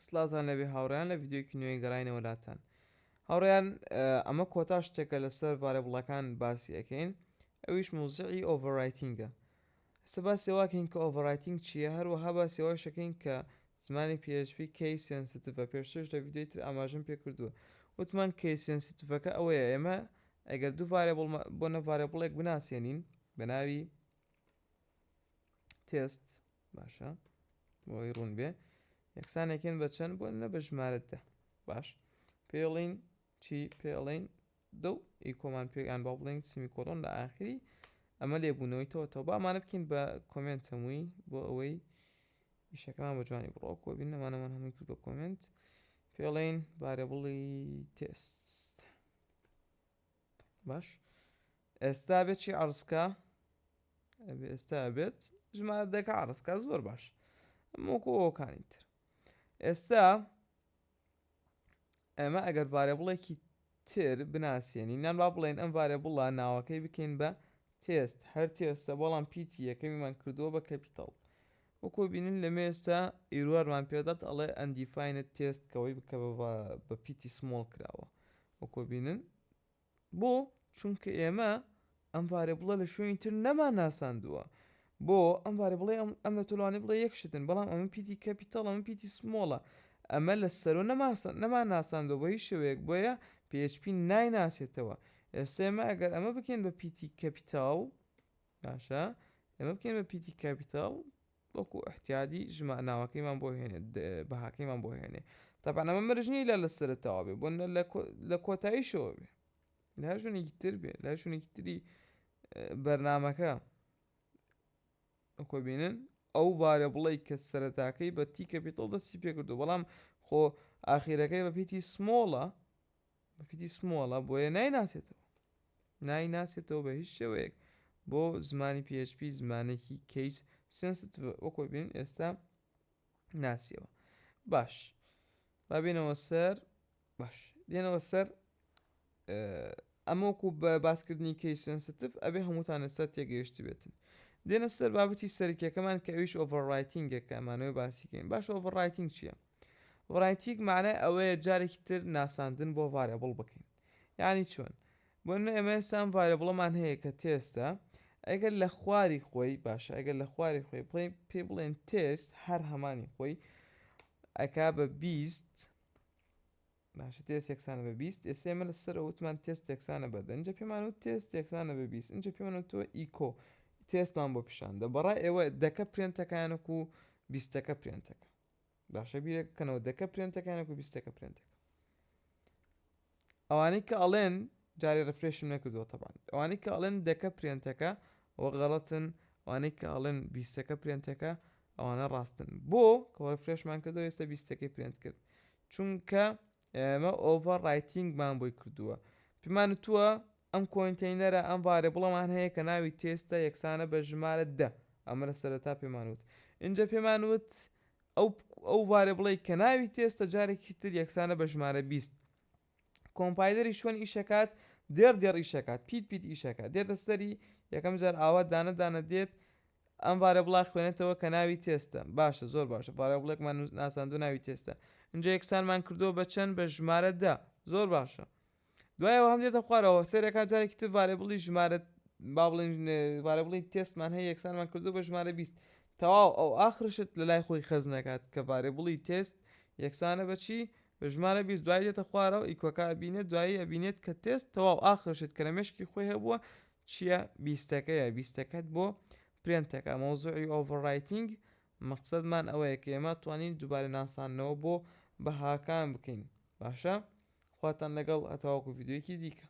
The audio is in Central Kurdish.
سڵاتان لەبێ هاوڕێیان لە ڤیددیۆکی نوێی گەڕینەوە لاتان هاوڕێیان ئەمە کۆتا شتێکە لەسەر ڤارێبڵەکان باسی ئەەکەین ئەویش موزعی ئۆڤەڕایتینگە ئێستا باسی واکەین کە ئۆڤەڕایتینگ چییە هەروەها باسیەوە شەکەین کە زمانی PHP کەی سێنسیتیڤە پێشترش لە ڤیددیۆی تر ئاماژەم پێ کردووە وتمان کەی سێنسیتیڤەکە ئەوەیە ئێمە ئەگەر دوو ڤارێبڵ بۆنە ڤارێبڵێک بناسیێنین بە ناوی تێست باشە بۆی ڕوون بێ یەکسانێکێن بە چەند بۆ نە بە ژمارەتە باش پێڵین چی پێڵین دە و ئیکۆمان پێیان با بڵین سمی کۆڵۆن لە ئاخری ئەمە لێبوونەوەیتەوە تەوە بامانە بکەین بە کۆمنت هەمووی بۆ ئەوەی ئیشەکەمان بە جوانی بڕۆکۆ بین نەمانەمان هەمووی کرد بە کۆمنت پێڵین ڤارێبڵی تێست باش ئێستا بێت چی عەرزکە ئێستا بێت ژمارە دەکە عەرزکە زۆر باش ئەمەوەکو ئەوەکانی تر ئێستا ئەمە ئەگەر ڤارێبڵێکی تر بناسیێنین نان با بڵێن ئەم ڤارێبڵە ناوەکەی بکەین بە تێست هەر تێستە بەڵام پیتی یەکەمیمان کردووە بە کەپیتەڵ وەکو بینین لەمێ ئێستا ئیروارمان پێدات ئەڵێ ئەندیفاینت تێست کەوەی بکە بە پیتی سمۆڵ کراوە وەکو بینن بۆ چونکە ئێمە ئەم ڤارێبڵە لە شوێنی تر نەمان ناساندووە بۆ ئەم ڤارێبڵێ ئەم لەتوانێت بڵێ یەکشتن بەڵام ئەمە پیتی کەپیتەڵ ئەمە پیتی سمۆڵە ئەمە لە سەرۆ نەمان ناساندەوە بە هیچ شێوەیەک بۆیە PHP نایناسێتەوە ئێستا ئێمە ئەگەر ئەمە بکەین بە پیتی کەپیتاڵ باشە ئێمە بکەین بە پیتی کەپیتاڵ وەکو احتیادی ناوەکەیمان بۆ هێنێت بەهاکەیمان بۆ هێنێ تاپان ئەمە مرژنی لە سەرتاوە بێ بۆ لە کۆتاییشەوە بێ لە هەر شوێنێکی تر بێ لە هەر شوێنێکی تری بەرنامەکە وەکو بینن ئەو ڤارێبڵەی کە سەرەتاکەی بە تی کەپیتەڵ دەستی پێ کردو بەڵام خۆ ئاخیرەکەی بە پیتی سمۆڵە بۆیە نایناسێتەوە بە هیچ شێوەیەک بۆ زمانی PHP زمانێکی کەیس سنسیتیڤ وەکو بینن ئێستا ناسیەوە باش با بێنەوە سەر باش دێنەوە سەر ئەمەوەکو بە باسکردنی کەیس سنسیتیڤ ئەبێ هەمووتان ئێستا تێگەیشتی بێتن دێنە سەر بابەتی سەرکیەکەمان کە ئەویش ئۆڤەڕایتینگێکە ئەمانەوەی باسیکەین باش ئۆڤەڕایتینگ چییە ڤڕایتینگ معنای ئەوەیە جارێکی تر ناساندن بۆ ڤارێبڵ بکەین یعنی چۆن بۆ ئێمە ئێستان ڤارێبڵەمان هەیە کە تێستە ئەگەر لە خواری خۆی باشە ئەگەر لە خواری خۆی پێ بڵێن تێست هەر هەمانی خۆی ئەکا بە 20 باشە تێست یەکسانە بە 20 ئێستا ئێمە لەسەر ئەوتمان تێست یەکسانە بەدە اینجا پێمان وت تێست یەکسانە بە 20 اینجا پێمان وتووە ئیکۆ تێستمان بۆ پیشاندە بەڕای ئێوە دەکە پرێنتەکانێک و 20ەکە پرێنتەکە باشە بیرەکەنەوە دەکە پرێنتەکانێک و 20ەکە پرێنتەکە ئەوانەی کە ئەڵێن جارێ ڕفرێشم نەکردووە تەبان ئەوانەی کە ئەڵێن دەکە پرێنتەکە ئەوە غەڵەتن ئەوانەی کە ئەڵێن 20ەکە پرێنتەکە ئەوانە ڕاستن بۆ کە ڕفرێشمان کردەوە ئێستا 20ەکەی پرێنت کرد چونکە ئێمە ئۆڤەڕایتینگمان بۆی کردووە پێمان وتووە ئەم کۆنتینەرە ئەم ڤارێبڵەمان هەیە کە ناوی تێستە یەکسانە بە ژمارە 10 ئەمە لە سەرەتا پێمان وت اینجا پێمان وت ئەو ڤارێبڵەی کە ناوی تێستە جارێکی تر یەکسانە بە ژمارە 20 کۆمپایلەری شوێن ئیشەکات دێر ئیشەکات پیت ئیشەکات دێتە سەری یەکەم جار ئاوا دانە دێت ئەم ڤارێبڵا خوێنێتەوە کە ناوی تێستە باشە زۆر باشە ڤارێبڵێکمان ناساندوو ناوی تێستە اینجا یەکسانمان کردووە بە چەند بە ژمارە 10 زۆر باشە دوایەوە هەم دێتە خوارەوە سەرێکا جارێکی تر ڤارێبڵی ژمارە با بڵێن ڤارێبڵی تێستمان هەیە یەکسانمان کردووە بە ژمارە 20 تەواو ئەو ئاخرشت لە لای خۆی خەز نەکات کە ڤارێبڵی تێست یەکسانە بە چی بە ژمارە 20 دوای دێتە خوارەوە ئیکۆکە ئەبینێت دوایی ئەبینێت کە تێست تەواو ئاخرشت کە لە مێشکی خۆی هەبووە چییە 20ەکەیە 20ەکەت بۆ پرێنتەکە مەوزوعی ئۆڤەڕایتینگ مەقسەدمان ئەوەیە کە ئێمە توانین دووبارە ناسانەوە بۆ بەهاکان بکەین باشە خواتان لەگەڵ هەتاوەکو ڤیدیۆیەکی دیکە